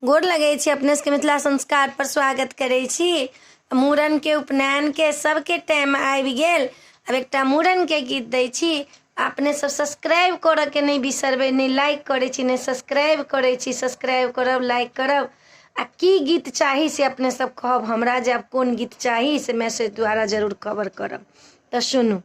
गोर लगे छी अपने सबके मिथिला संस्कार पर स्वागत करे छी। मूड़न के उपनयन के सबके टाइम आबि गेल। अब एकटा मूड़न के गीत दै छी, अपने सब सब्सक्राइब करऽ के नहीं बिसरबे, नहीं लाइक करे छी नहीं सब्सक्राइब करे छी। सब्सक्राइब करब, लाइक करब आ की गीत चाही से अपने सब कहब हमरा, जे आब कोन गीत चाही से मैसेज द्वारा जरूर कवर करब। तो सुनू।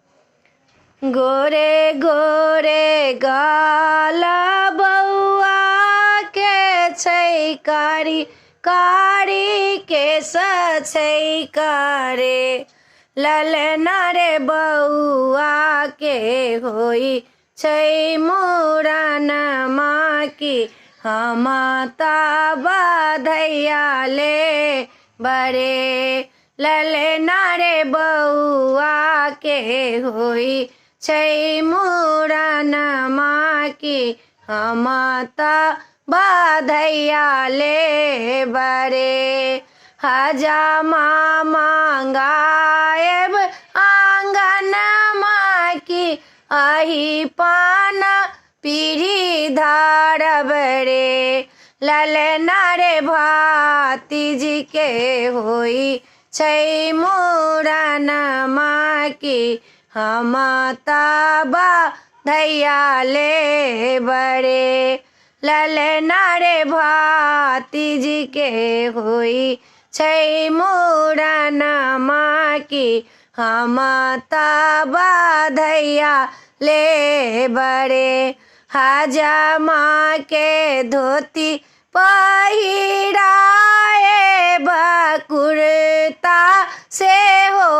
गोरे गोरे गाला बउआ के छै कारी, कारी के छै करे, ललना रे बउआ के होई छै मूड़न माँ की, हमता बधैया ले बरे, ललना रे बउआ के होई छै मूड़न माँ की, हमता बधैया ले बरे। हजामा मांगाएब आंगन माँ की, अही पाना पीढ़ी धारब रे, ललना रे भातीजी के होई छै मूड़न माँ की, हमता बधैया ले बरे, ललना रे भातीजी के होई छै मूड़न माँ की, हमता बधैया ले बरे। हजामा के धोती पहिराए कुर्ता से हो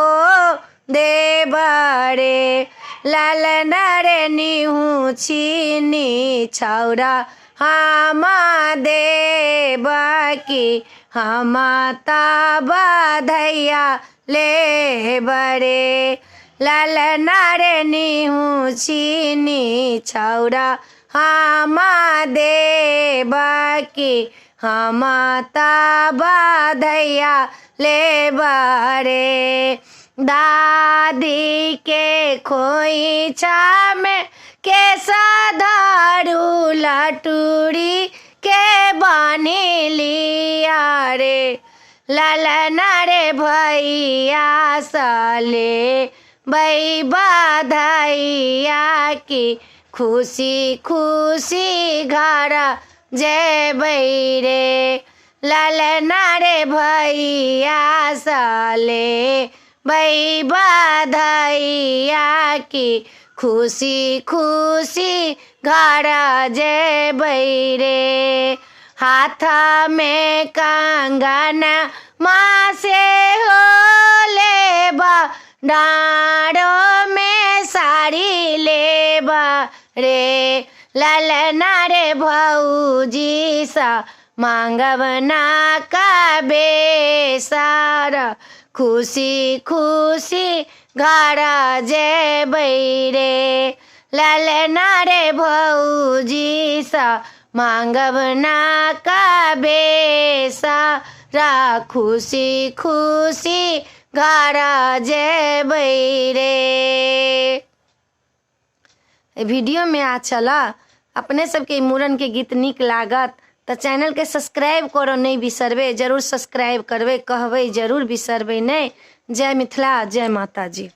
दे बरे, ललना रे निहू छीनी छौरा हमा दे बाकी, हमता बधैया ले बरे, ललना रे निहू छीनी छौरा हमा दे बाकी, हमता बधैया ले बरे। दादी के खोइछा में के साधारू लटूरी के बानी लिया रे, ललना रे भैया साले बई बधैया की, खुशी खुशी घर जेबै रे, ललना रे भैया साले बई बधैया की, खुशी खुशी घर जेबै रे। हाथ में कंगन माँ से हो लेबा, डाँड़ों में साड़ी लेबा रे, ललना रे भौजी सा मांगब ना कबे सारा, खुशी खुशी घर जेबै रे, ललना रे भौजी सा मांगब ना कबे सारा, खुशी खुशी घर जेबै रे। वीडियो में आ चला अपने सबके मूड़न के गीत निक लागत तो चैनल के सब्सक्राइब करो नहीं बिसरबे, जरूर सब्सक्राइब करबे, कहबे जरूर बिसरबे नहीं। जय मिथिला, जय माता जी।